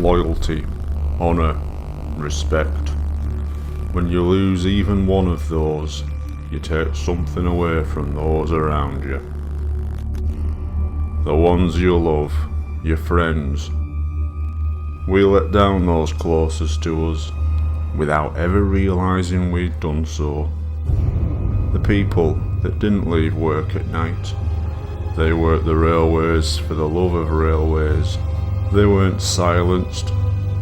loyalty, honour, respect. When you lose even one of those, you take something away from those around you. The ones you love, your friends. We let down those closest to us without ever realising we'd done so. The people that didn't leave work at night. They worked the railways for the love of railways. They weren't silenced,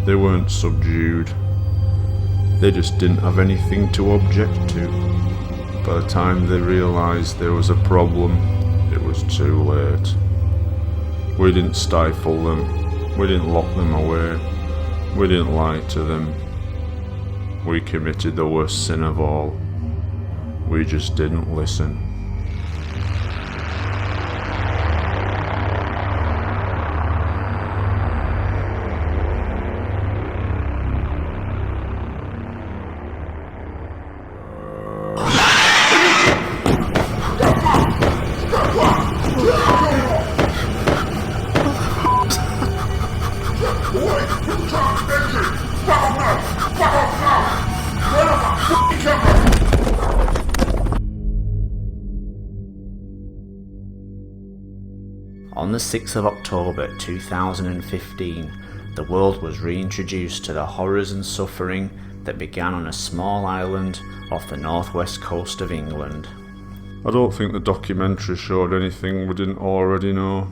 they weren't subdued. They just didn't have anything to object to. By the time they realised there was a problem, it was too late. We didn't stifle them, we didn't lock them away, we didn't lie to them. We committed the worst sin of all. We just didn't listen. On the 6th of October 2015, the world was reintroduced to the horrors and suffering that began on a small island off the northwest coast of England. I don't think the documentary showed anything we didn't already know.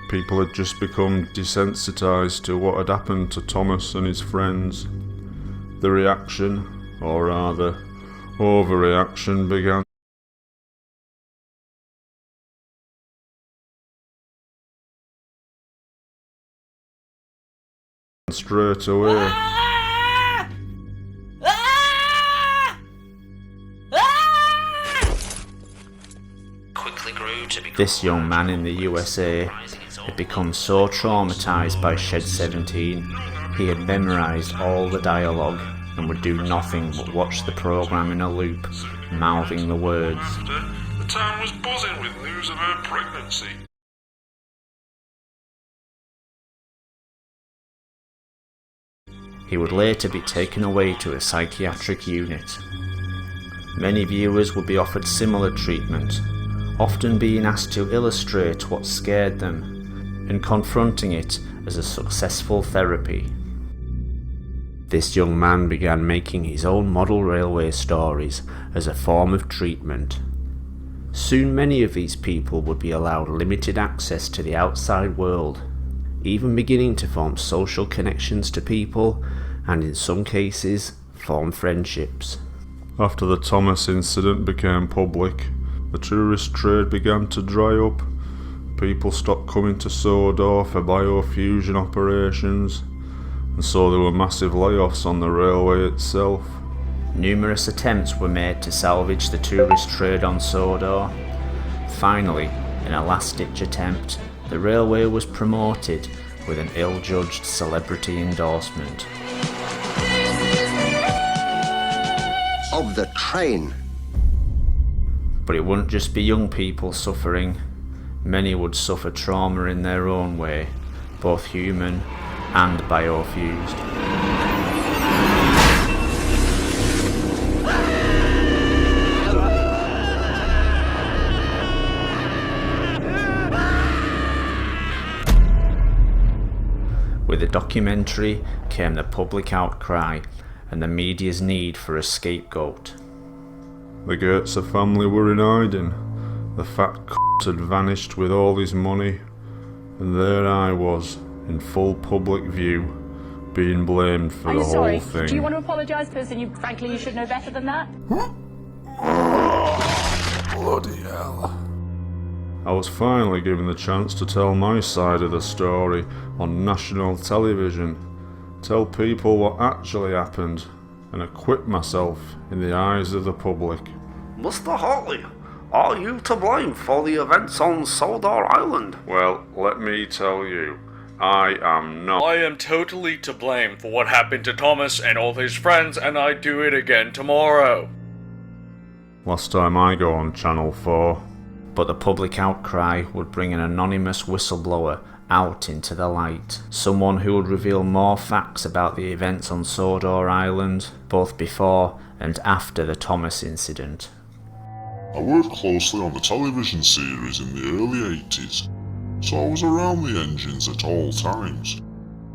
People had just become desensitised to what had happened to Thomas and his friends. The reaction, or rather, overreaction began. Straight away. This young man in the USA had become so traumatised by Shed 17, he had memorised all the dialogue and would do nothing but watch the programme in a loop, mouthing the words. The town was buzzing with news of her pregnancy. He would later be taken away to a psychiatric unit. Many viewers would be offered similar treatment, often being asked to illustrate what scared them, and confronting it as a successful therapy. This young man began making his own model railway stories as a form of treatment. Soon many of these people would be allowed limited access to the outside world, even beginning to form social connections to people, and in some cases, form friendships. After the Thomas incident became public, the tourist trade began to dry up. People stopped coming to Sodor for biofusion operations, and so there were massive layoffs on the railway itself. Numerous attempts were made to salvage the tourist trade on Sodor. Finally, in a last-ditch attempt, the railway was promoted with an ill-judged celebrity endorsement. Of the train. But it wouldn't just be young people suffering. Many would suffer trauma in their own way, both human and biofused. With the documentary came the public outcry and the media's need for a scapegoat. The Goetze family were in hiding. The fat had vanished with all his money, and there I was, in full public view, being blamed for the whole thing. Do you want to apologise, because frankly you should know better than that? Bloody hell. I was finally given the chance to tell my side of the story on national television, tell people what actually happened, and acquit myself in the eyes of the public. Mr. Hartley, are you to blame for the events on Sodor Island? Well, let me tell you, I am not. I am totally to blame for what happened to Thomas and all his friends, and I'd do it again tomorrow. Last time I go on Channel 4. But the public outcry would bring an anonymous whistleblower out into the light. Someone who would reveal more facts about the events on Sodor Island, both before and after the Thomas incident. I worked closely on the television series in the early 80s, so I was around the engines at all times.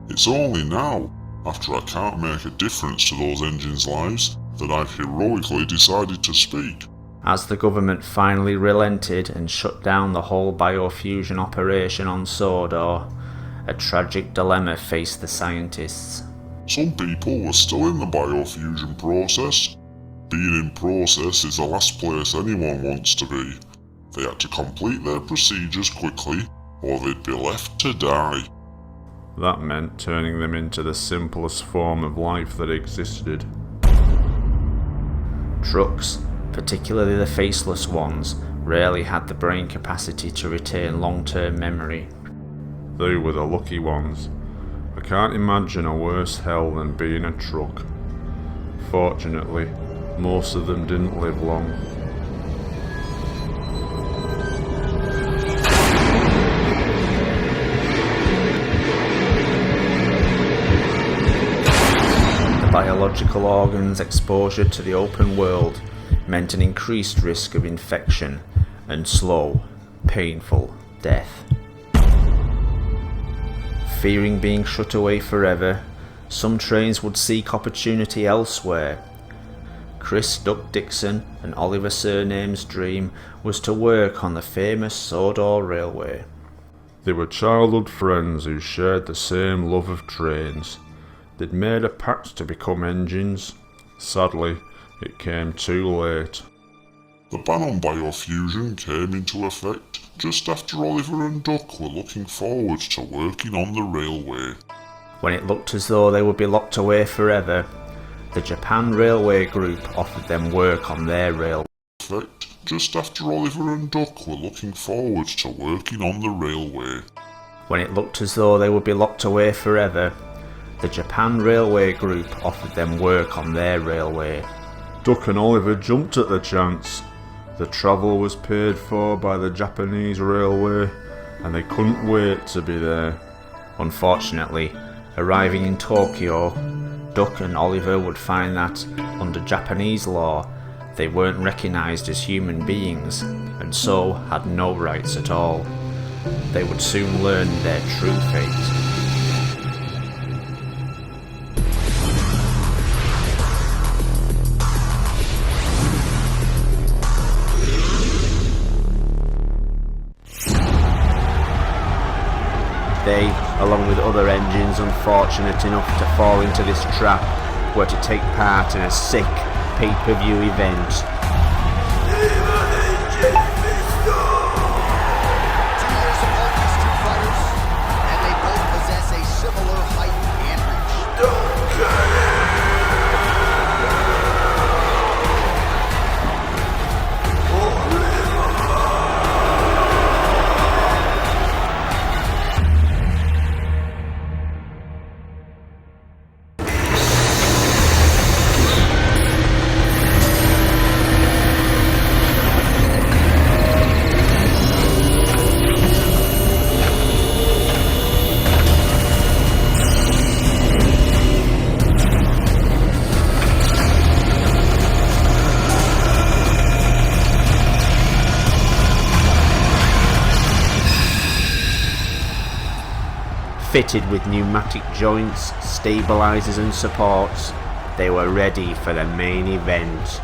It's only now, after I can't make a difference to those engines' lives, that I've heroically decided to speak. As the government finally relented and shut down the whole biofusion operation on Sodor, a tragic dilemma faced the scientists. Some people were still in the biofusion process. Being in process is the last place anyone wants to be. They had to complete their procedures quickly, or they'd be left to die. That meant turning them into the simplest form of life that existed. Trucks, particularly the faceless ones, rarely had the brain capacity to retain long-term memory. They were the lucky ones. I can't imagine a worse hell than being a truck. Fortunately, most of them didn't live long. The biological organs' exposure to the open world meant an increased risk of infection and slow, painful death. Fearing being shut away forever, some trains would seek opportunity elsewhere. Chris Duck Dixon and Oliver Surname's dream was to work on the famous Sodor Railway. They were childhood friends who shared the same love of trains. They'd made a pact to become engines. Sadly, it came too late. The ban on biofusion came into effect just after Oliver and Duck were looking forward to working on the railway. When it looked as though they would be locked away forever, the Japan Railway Group offered them work on their railway. Just after Oliver and Duck were looking forward to working on the railway. When it looked as though they would be locked away forever, the Japan Railway Group offered them work on their railway. Duck and Oliver jumped at the chance. The travel was paid for by the Japanese railway, and they couldn't wait to be there. Unfortunately, arriving in Tokyo, Duck and Oliver would find that, under Japanese law, they weren't recognised as human beings, and so had no rights at all. They would soon learn their true fate. They, along with other engines unfortunate enough to fall into this trap, were to take part in a sick pay-per-view event. Two years apart, these two fighters, and they both possess a similar height and reach. Don't cut it! Fitted with pneumatic joints, stabilizers and supports, they were ready for the main event.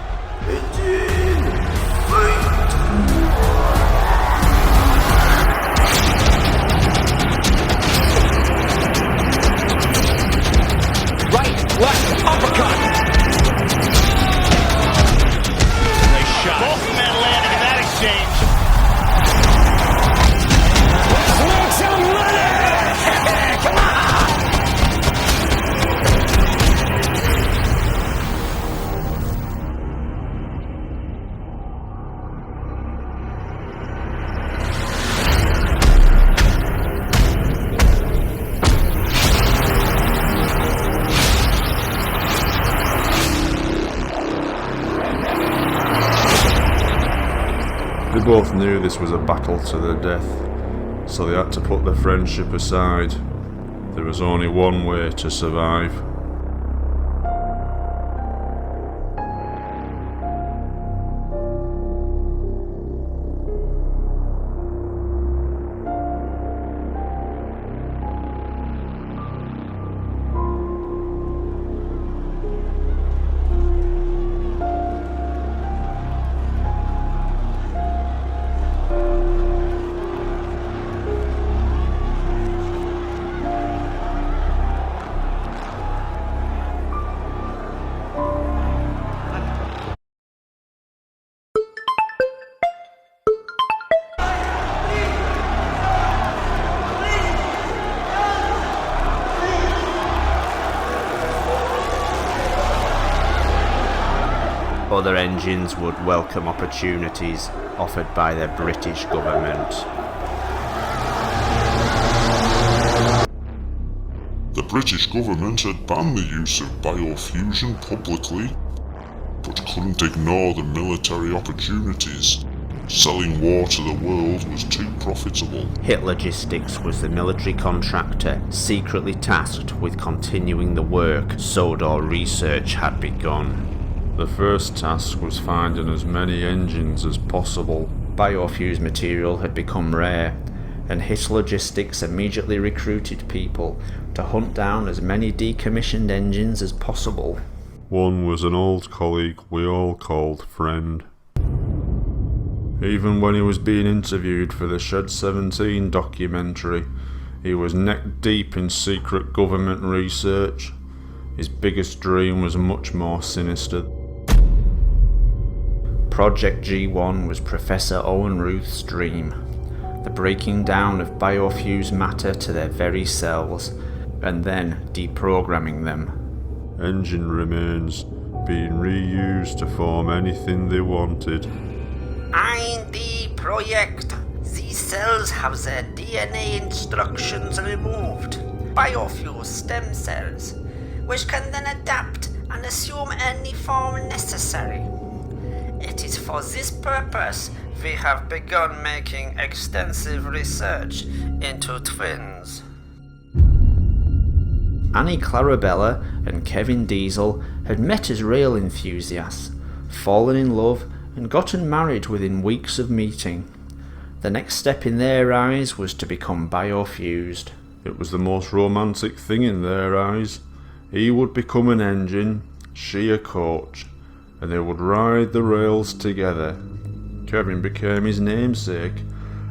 Right, left, uppercut! Nice shot. Both men landed in that exchange. Come on! They both knew this was a battle to the death. so they had to put their friendship aside. There was only one way to survive. Other engines would welcome opportunities offered by the British government. The British government had banned the use of biofusion publicly, but couldn't ignore the military opportunities. Selling war to the world was too profitable. Hitlogistics was the military contractor secretly tasked with continuing the work Sodor research had begun. The first task was finding as many engines as possible. Biofused material had become rare, and Hitlogistics immediately recruited people to hunt down as many decommissioned engines as possible. One was an old colleague we all called Friend. Even when he was being interviewed for the Shed 17 documentary, he was neck deep in secret government research. His biggest dream was much more sinister. Project G-1 was Professor Owen Ruth's dream, the breaking down of biofused matter to their very cells, and then deprogramming them. Engine remains being reused to form anything they wanted. In the project, these cells have their DNA instructions removed. Biofused stem cells, which can then adapt and assume any form necessary. It is for this purpose we have begun making extensive research into twins. Annie Clarabella and Kevin Diesel had met as rail enthusiasts, fallen in love, and gotten married within weeks of meeting. The next step in their eyes was to become biofused. It was the most romantic thing in their eyes. He would become an engine, she a coach, and they would ride the rails together. Kevin became his namesake,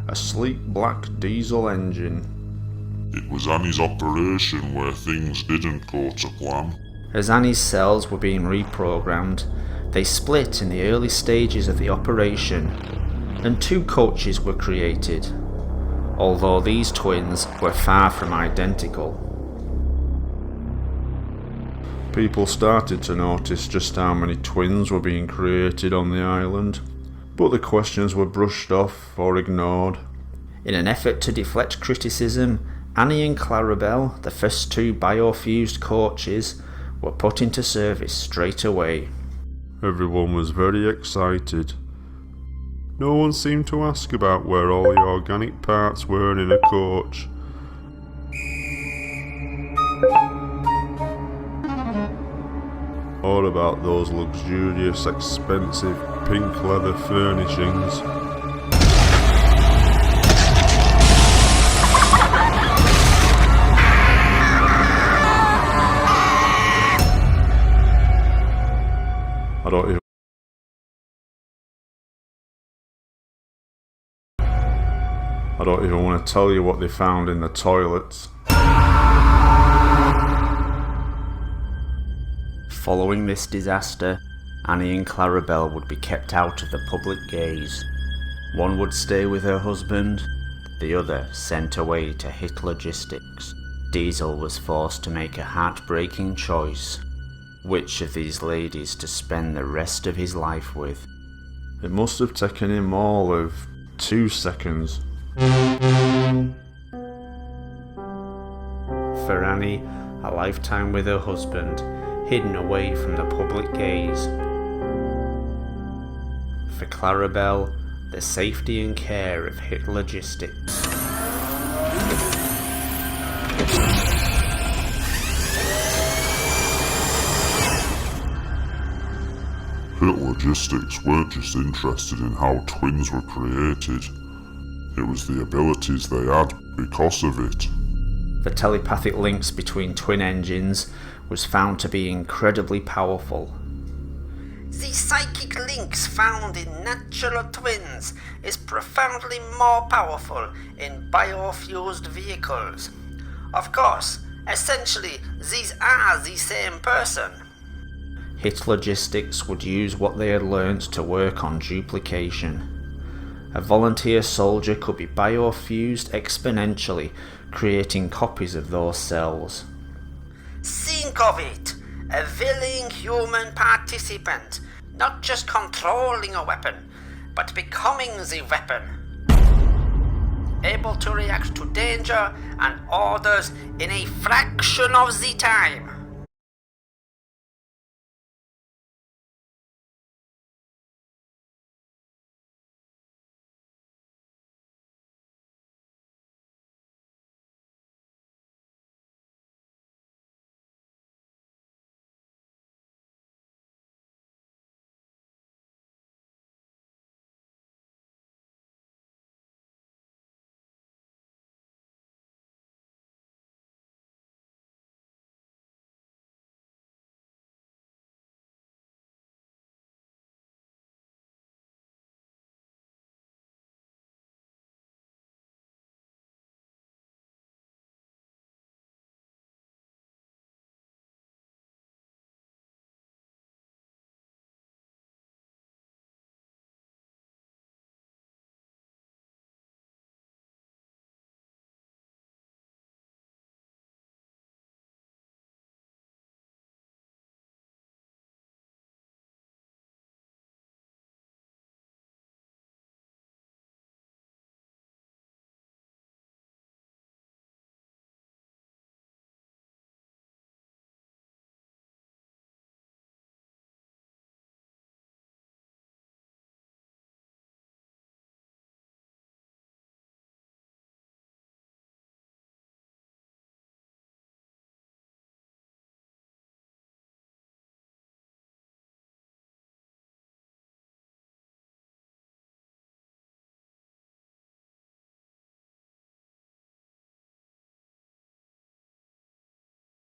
a sleek black diesel engine. It was Annie's operation where things didn't go to plan. As Annie's cells were being reprogrammed, they split in the early stages of the operation, and two coaches were created, although these twins were far from identical. People started to notice just how many twins were being created on the island, but the questions were brushed off or ignored. In an effort to deflect criticism, Annie and Clarabelle, the first two biofused coaches, were put into service straight away. Everyone was very excited. No one seemed to ask about where all the organic parts were in a coach. Or about those luxurious, expensive pink leather furnishings. I don't even want to tell you what they found in the toilets. Following this disaster, Annie and Clarabelle would be kept out of the public gaze. One would stay with her husband, the other sent away to Hitlogistics. Diesel was forced to make a heartbreaking choice: which of these ladies to spend the rest of his life with. It must have taken him all of 2 seconds. For Annie, a lifetime with her husband, hidden away from the public gaze. For Clarabelle, the safety and care of Hitlogistics. Hit Logistics weren't just interested in how twins were created, it was the abilities they had because of it. The telepathic links between twin engines was found to be incredibly powerful. The psychic links found in natural twins is profoundly more powerful in biofused vehicles. Of course, essentially, these are the same person. Hit Logistics would use what they had learnt to work on duplication. A volunteer soldier could be biofused exponentially, creating copies of those cells. Think of it! A willing human participant, not just controlling a weapon, but becoming the weapon. Able to react to danger and orders in a fraction of the time.